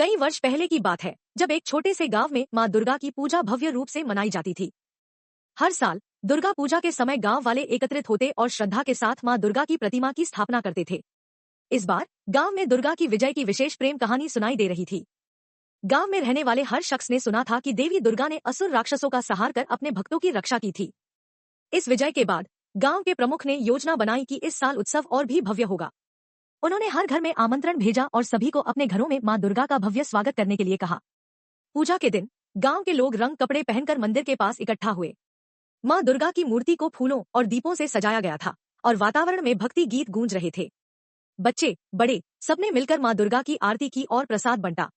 कई वर्ष पहले की बात है, जब एक छोटे से गांव में मां दुर्गा की पूजा भव्य रूप से मनाई जाती थी। हर साल दुर्गा पूजा के समय गांव वाले एकत्रित होते और श्रद्धा के साथ मां दुर्गा की प्रतिमा की स्थापना करते थे। इस बार गांव में दुर्गा की विजय की विशेष प्रेम कहानी सुनाई दे रही थी। गांव में रहने वाले हर शख्स ने सुना था कि देवी दुर्गा ने असुर राक्षसों का संहार कर अपने भक्तों की रक्षा की थी। इस विजय के बाद गांव के प्रमुख ने योजना बनाई कि इस साल उत्सव और भी भव्य होगा। उन्होंने हर घर में आमंत्रण भेजा और सभी को अपने घरों में मां दुर्गा का भव्य स्वागत करने के लिए कहा। पूजा के दिन गांव के लोग रंग कपड़े पहनकर मंदिर के पास इकट्ठा हुए। मां दुर्गा की मूर्ति को फूलों और दीपों से सजाया गया था और वातावरण में भक्ति गीत गूंज रहे थे। बच्चे बड़े सबने मिलकर मां दुर्गा की आरती की और प्रसाद बंटा।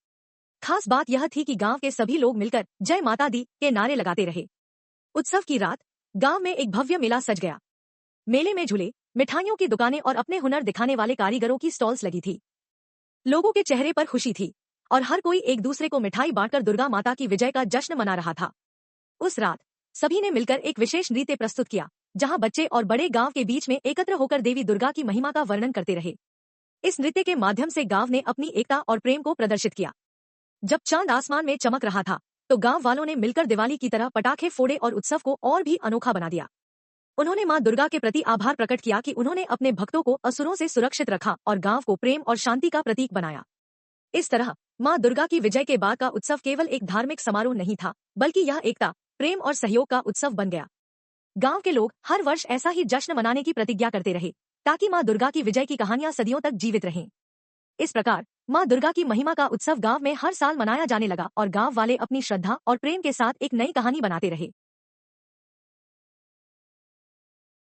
खास बात यह थी कि गांव के सभी लोग मिलकर जय माता दी के नारे लगाते रहे। उत्सव की रात गांव में एक भव्य मेला सज गया। मेले में झूले, मिठाइयों की दुकानें और अपने हुनर दिखाने वाले कारीगरों की स्टॉल्स लगी थी। लोगों के चेहरे पर खुशी थी और हर कोई एक दूसरे को मिठाई बांटकर दुर्गा माता की विजय का जश्न मना रहा था। उस रात सभी ने मिलकर एक विशेष नृत्य प्रस्तुत किया, जहां बच्चे और बड़े गांव के बीच में एकत्र होकर देवी दुर्गा की महिमा का वर्णन करते रहे। इस नृत्य के माध्यम से गांव ने अपनी एकता और प्रेम को प्रदर्शित किया। जब चांद आसमान में चमक रहा था तो गांव वालों ने मिलकर दिवाली की तरह पटाखे फोड़े और उत्सव को और भी अनोखा बना दिया। उन्होंने मां दुर्गा के प्रति आभार प्रकट किया कि उन्होंने अपने भक्तों को असुरों से सुरक्षित रखा और गांव को प्रेम और शांति का प्रतीक बनाया। इस तरह मां दुर्गा की विजय के बाद का उत्सव केवल एक धार्मिक समारोह नहीं था, बल्कि यह एकता, प्रेम और सहयोग का उत्सव बन गया। गांव के लोग हर वर्ष ऐसा ही जश्न मनाने की प्रतिज्ञा करते रहे, ताकि मां दुर्गा की विजय की कहानियां सदियों तक जीवित रहें। इस प्रकार मां दुर्गा की महिमा का उत्सव गांव में हर साल मनाया जाने लगा और गांव वाले अपनी श्रद्धा और प्रेम के साथ एक नई कहानी बनाते रहे।